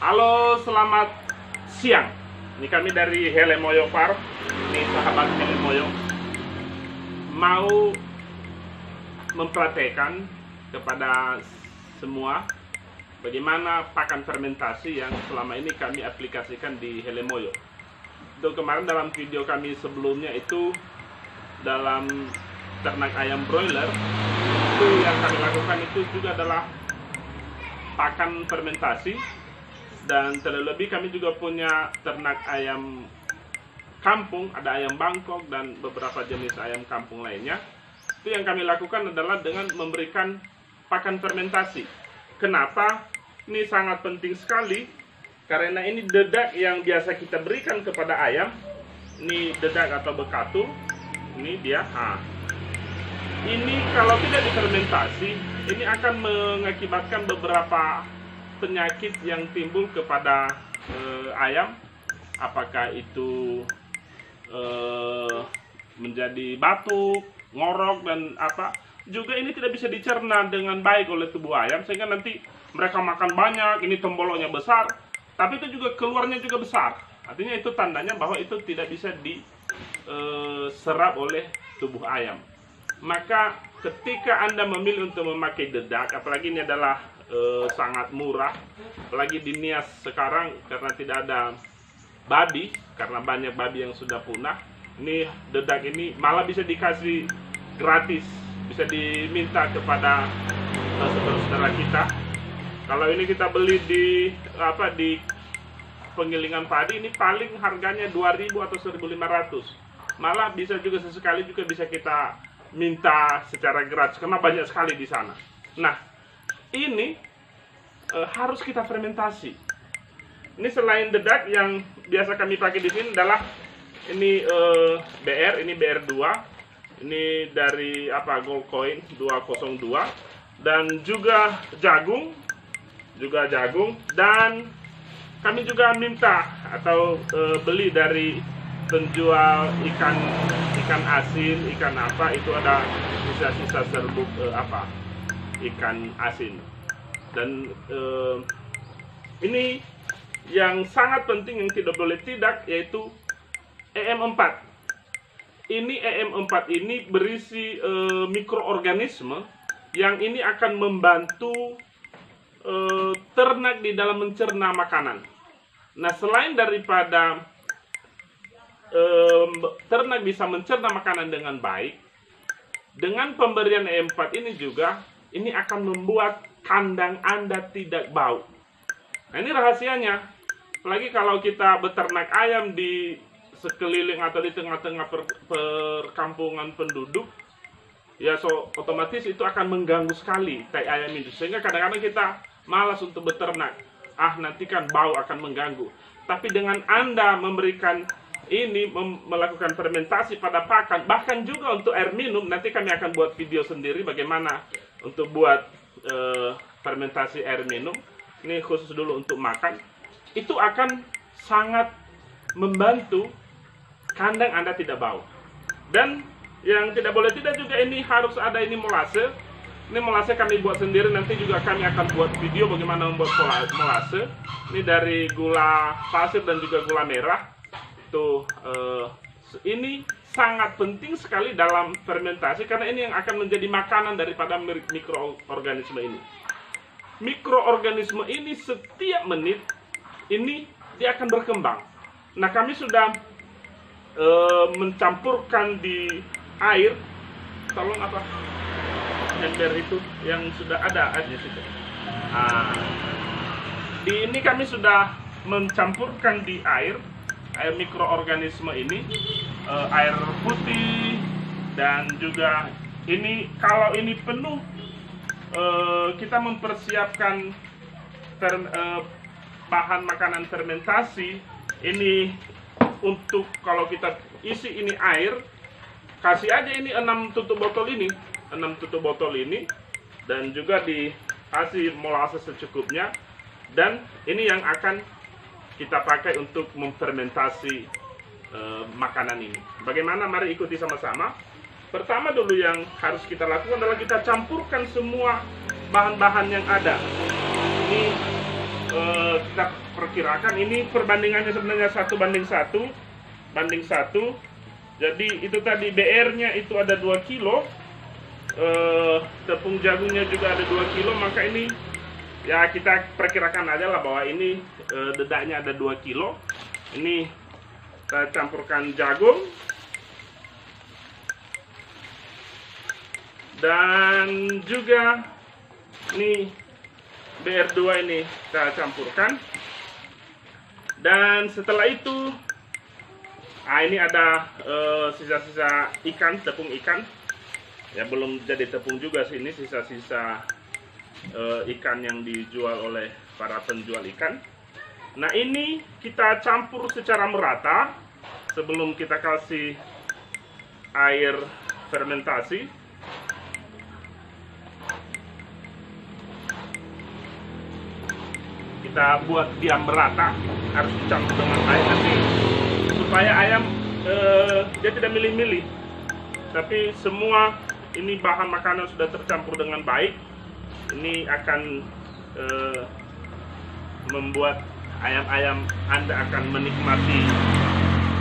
Halo, selamat siang. Ini kami dari Helemoyo Farm. Ini sahabat Helemoyo mau mempraktekkan kepada semua bagaimana pakan fermentasi yang selama ini kami aplikasikan di Helemoyo. Itu kemarin dalam video kami sebelumnya itu dalam ternak ayam broiler, itu yang kami lakukan itu juga adalah pakan fermentasi. Dan terlebih kami juga punya ternak ayam kampung, ada ayam Bangkok dan beberapa jenis ayam kampung lainnya. Itu yang kami lakukan adalah dengan memberikan pakan fermentasi. Kenapa? Ini sangat penting sekali, karena ini dedak yang biasa kita berikan kepada ayam. Ini dedak atau bekatul, ini dia. Ini kalau tidak difermentasi, ini akan mengakibatkan beberapa penyakit yang timbul kepada ayam, apakah itu menjadi batuk, ngorok, dan apa. Juga ini tidak bisa dicerna dengan baik oleh tubuh ayam, sehingga nanti mereka makan banyak, ini temboloknya besar, tapi itu juga keluarnya juga besar. Artinya itu tandanya bahwa itu tidak bisa diserap oleh tubuh ayam. Maka ketika Anda memilih untuk memakai dedak, apalagi ini adalah sangat murah, apalagi di Nias sekarang karena tidak ada babi, karena banyak babi yang sudah punah. Ini dedak ini malah bisa dikasih gratis, bisa diminta kepada saudara-saudara kita. Kalau ini kita beli di penggilingan padi, ini paling harganya 2.000 atau 1.500. Malah bisa juga sesekali juga bisa kita minta secara gratis karena banyak sekali di sana. Nah, ini harus kita fermentasi. Ini selain dedak yang biasa kami pakai di sini adalah ini BR, ini BR2. Ini dari Gold Coin 202, dan juga jagung, dan kami juga minta atau beli dari penjual ikan asin, ikan apa, itu ada sisa-sisa serbuk ikan asin. Dan ini yang sangat penting yang tidak boleh tidak, yaitu EM4. Ini EM4 ini berisi mikroorganisme yang ini akan membantu ternak di dalam mencerna makanan. Nah, selain daripada ternak bisa mencerna makanan dengan baik, dengan pemberian EM4 ini juga, ini akan membuat kandang Anda tidak bau. Nah, ini rahasianya. Apalagi kalau kita beternak ayam di sekeliling atau di tengah-tengah perkampungan penduduk, ya otomatis itu akan mengganggu sekali tai ayam itu. Sehingga kadang-kadang kita malas untuk beternak. Nanti kan bau akan mengganggu. Tapi dengan Anda memberikan ini, melakukan fermentasi pada pakan, bahkan juga untuk air minum, nanti kami akan buat video sendiri bagaimana untuk buat fermentasi air minum. Ini khusus dulu untuk makan. Itu akan sangat membantu kandang Anda tidak bau. Dan yang tidak boleh tidak juga, ini harus ada ini molase. Ini molase kami buat sendiri, nanti juga kami akan buat video bagaimana membuat molase. Ini dari gula pasir dan juga gula merah. Ini sangat penting sekali dalam fermentasi, karena ini yang akan menjadi makanan daripada mikroorganisme ini. Mikroorganisme ini setiap menit ini dia akan berkembang. Nah, kami sudah mencampurkan di air. Tolong ember itu yang sudah ada di situ. Di ini kami sudah mencampurkan di air mikroorganisme ini, air putih, dan juga ini kalau ini penuh, kita mempersiapkan bahan makanan fermentasi ini. Untuk kalau kita isi ini air, kasih aja ini 6 tutup botol ini, dan juga dikasih molase secukupnya. Dan ini yang akan kita pakai untuk memfermentasi makanan ini. Bagaimana? Mari ikuti sama-sama. Pertama dulu yang harus kita lakukan adalah kita campurkan semua bahan-bahan yang ada. Ini kita perkirakan ini perbandingannya sebenarnya 1:1 banding 1. Jadi itu tadi BR-nya itu ada 2 kilo, tepung jagungnya juga ada 2 kilo, maka ini ya kita perkirakan aja lah bahwa ini dedaknya ada 2 kilo. Ini kita campurkan jagung dan juga ini BR2 ini kita campurkan. Dan setelah itu ini ada sisa-sisa ikan, tepung ikan ya, belum jadi tepung juga sih, ini sisa-sisa ikan yang dijual oleh para penjual ikan. Nah, ini kita campur secara merata sebelum kita kasih air fermentasi. Kita buat dia merata, harus dicampur dengan air nanti supaya ayam dia tidak milih-milih, tapi semua ini bahan makanan sudah tercampur dengan baik. Ini akan membuat ayam-ayam Anda akan menikmati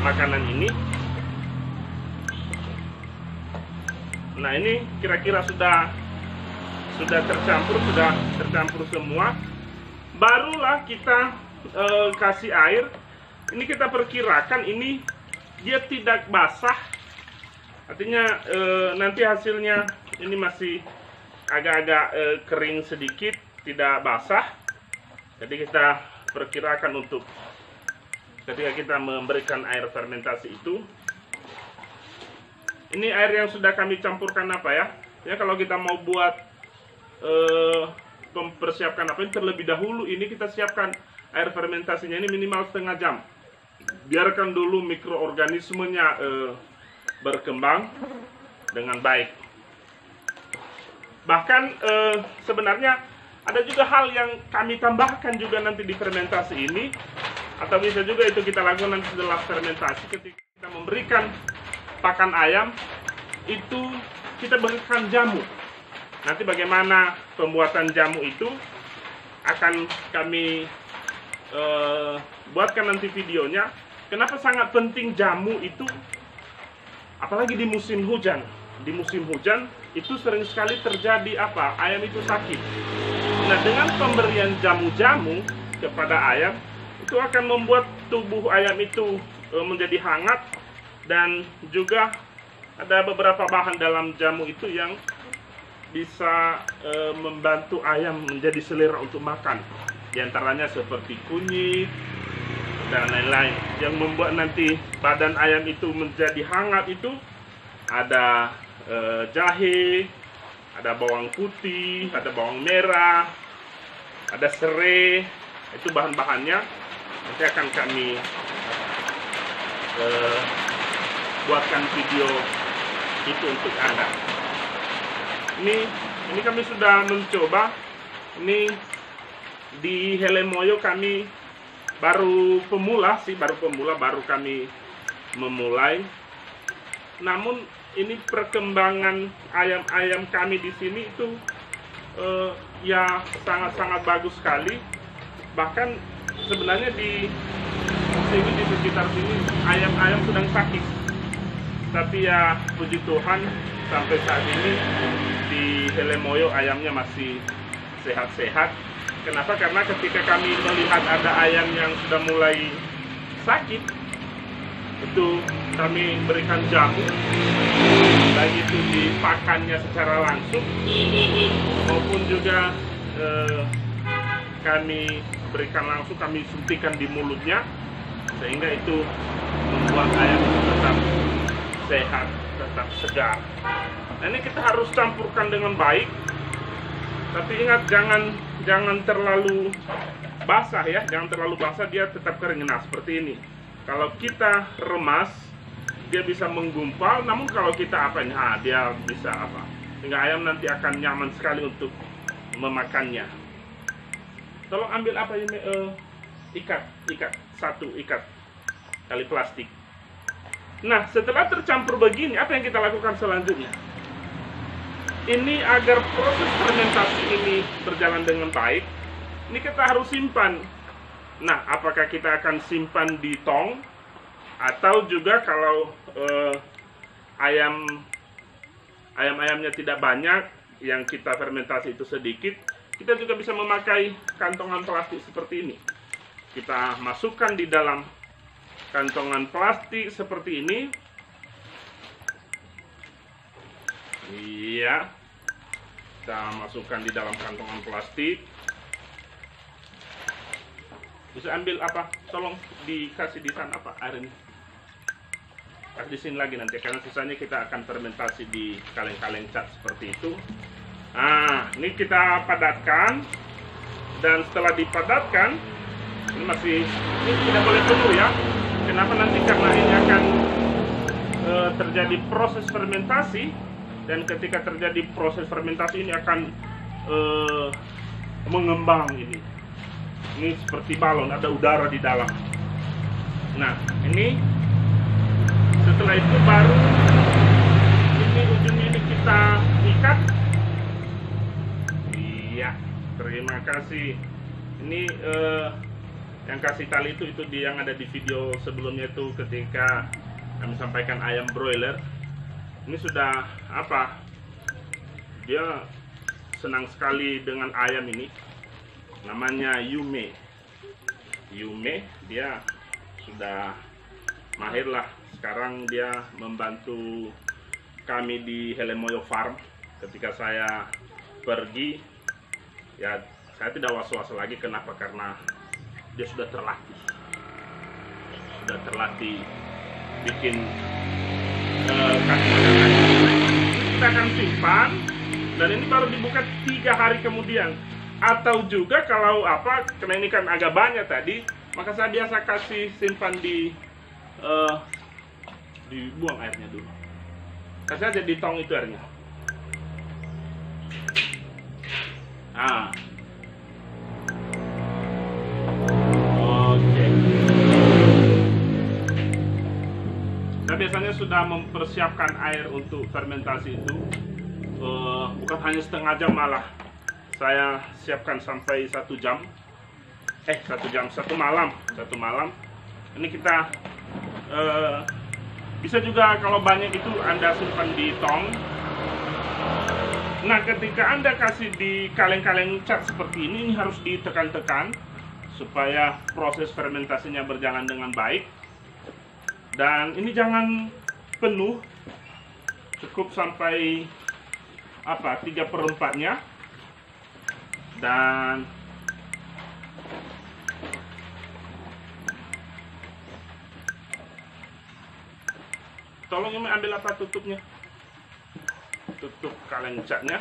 makanan ini. Nah, ini kira-kira sudah tercampur semua. Barulah kita kasih air. Ini kita perkirakan ini dia tidak basah, artinya nanti hasilnya ini masih agak-agak kering sedikit, tidak basah. Jadi kita perkirakan untuk ketika kita memberikan air fermentasi itu, ini air yang sudah kami campurkan apa ya? Ya, kalau kita mau buat mempersiapkan apa ini terlebih dahulu, ini kita siapkan air fermentasinya ini minimal setengah jam. Biarkan dulu mikroorganismenya berkembang dengan baik. Bahkan sebenarnya ada juga hal yang kami tambahkan juga nanti di fermentasi ini, atau bisa juga itu kita lakukan nanti setelah fermentasi. Ketika kita memberikan pakan ayam, itu kita berikan jamu. Nanti bagaimana pembuatan jamu itu akan kami buatkan nanti videonya. Kenapa sangat penting jamu itu, apalagi di musim hujan. Di musim hujan itu sering sekali terjadi apa? Ayam itu sakit. Nah, dengan pemberian jamu-jamu kepada ayam, itu akan membuat tubuh ayam itu menjadi hangat, dan juga ada beberapa bahan dalam jamu itu yang bisa membantu ayam menjadi selera untuk makan. Di antaranya seperti kunyit dan lain-lain yang membuat nanti badan ayam itu menjadi hangat. Itu ada jahe, ada bawang putih, ada bawang merah, ada serai. Itu bahan-bahannya. Nanti akan kami buatkan video itu untuk Anda. Ini kami sudah mencoba. Ini di Helemoyo kami baru pemula, baru kami memulai. Namun ini perkembangan ayam-ayam kami di sini itu ya sangat-sangat bagus sekali. Bahkan sebenarnya di sini, di sekitar sini, ayam-ayam sedang sakit. Tapi ya puji Tuhan, sampai saat ini di Helemoyo ayamnya masih sehat-sehat. Kenapa? Karena ketika kami melihat ada ayam yang sudah mulai sakit, itu kami berikan jamu, baik itu dipakannya secara langsung maupun juga kami berikan langsung, kami suntikan di mulutnya, sehingga itu membuat ayam itu tetap sehat, tetap segar. Nah, ini kita harus campurkan dengan baik, tapi ingat jangan terlalu basah ya, jangan terlalu basah, dia tetap kering. Nah, seperti ini. Kalau kita remas, dia bisa menggumpal, namun kalau kita dia bisa sehingga ayam nanti akan nyaman sekali untuk memakannya. Tolong ambil ini, ikat tali plastik. Nah, setelah tercampur begini, apa yang kita lakukan selanjutnya? Ini agar proses fermentasi ini berjalan dengan baik, ini kita harus simpan. Nah, apakah kita akan simpan di tong, atau juga kalau ayam-ayamnya tidak banyak, yang kita fermentasi itu sedikit, kita juga bisa memakai kantongan plastik seperti ini. Kita masukkan di dalam kantongan plastik seperti ini. Iya, kita masukkan di dalam kantongan plastik. Bisa ambil apa? Tolong dikasih di sana apa air ini. Kasih di sini lagi nanti, karena sisanya kita akan fermentasi di kaleng-kaleng cat seperti itu. Nah, ini kita padatkan, dan setelah dipadatkan, ini tidak boleh penuh ya. Kenapa? Nanti karena ini akan terjadi proses fermentasi, dan ketika terjadi proses fermentasi ini akan mengembang ini. Ini seperti balon, ada udara di dalam. Nah, ini setelah itu baru ini ujungnya ini kita ikat. Iya, terima kasih. Ini yang kasih tali itu yang ada di video sebelumnya itu, ketika kami sampaikan ayam broiler. Ini sudah apa? Dia senang sekali dengan ayam ini. Namanya Yume. Dia sudah mahir lah. Sekarang dia membantu kami di Helemoyo Farm. Ketika saya pergi, ya saya tidak was-was lagi. Kenapa? Karena dia sudah terlatih bikin kaki. Kita akan simpan, dan ini baru dibuka 3 hari kemudian. Atau juga kalau apa, karena ini kan agak banyak tadi, maka saya biasa kasih simpan dibuang airnya dulu. Kasih aja di tong itu airnya. Ah, oke. Saya biasanya sudah mempersiapkan air untuk fermentasi itu, bukan hanya setengah jam, malah saya siapkan sampai 1 jam. 1 malam. Ini kita bisa juga kalau banyak itu Anda simpan di tong. Nah, ketika Anda kasih di kaleng-kaleng cat seperti ini harus ditekan-tekan supaya proses fermentasinya berjalan dengan baik. Dan ini jangan penuh, cukup sampai 3/4-nya. Dan tolong ini ambil tutupnya, tutup kaleng catnya.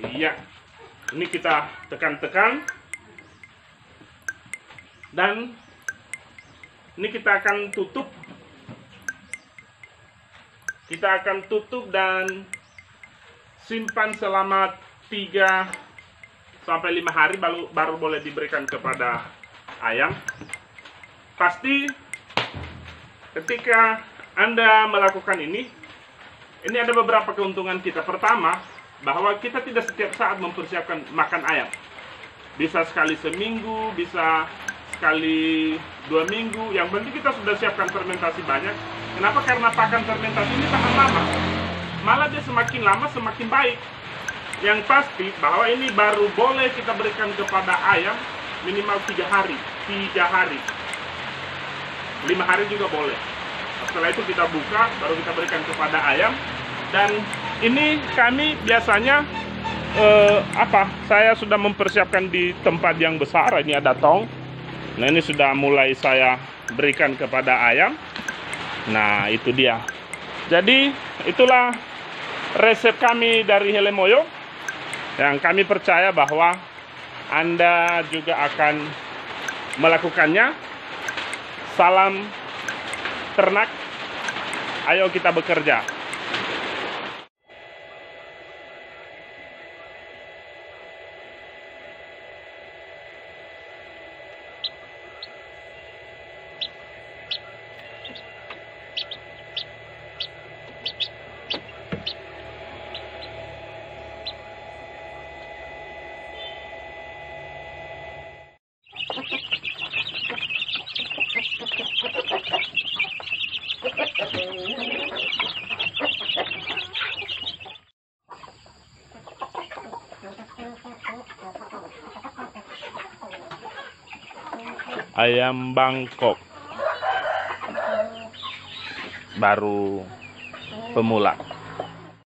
Iya, ini kita tekan-tekan, dan ini kita akan tutup. Dan simpan selama 3-5 hari baru boleh diberikan kepada ayam. Pasti ketika Anda melakukan ini ada beberapa keuntungan kita. Pertama, bahwa kita tidak setiap saat mempersiapkan makan ayam. Bisa sekali seminggu, bisa sekali 2 minggu. Yang penting kita sudah siapkan fermentasi banyak. Kenapa? Karena pakan fermentasi ini tahan lama. Malah dia semakin lama semakin baik. Yang pasti bahwa ini baru boleh kita berikan kepada ayam minimal 3 hari. 5 hari juga boleh. Setelah itu kita buka, baru kita berikan kepada ayam. Dan ini kami biasanya saya sudah mempersiapkan di tempat yang besar. Ini ada tong. Nah, ini sudah mulai saya berikan kepada ayam. Nah, itu dia. Jadi itulah resep kami dari Helemoyo, yang kami percaya bahwa Anda juga akan melakukannya. Salam ternak, ayo kita bekerja. Ayam Bangkok. Baru pemula.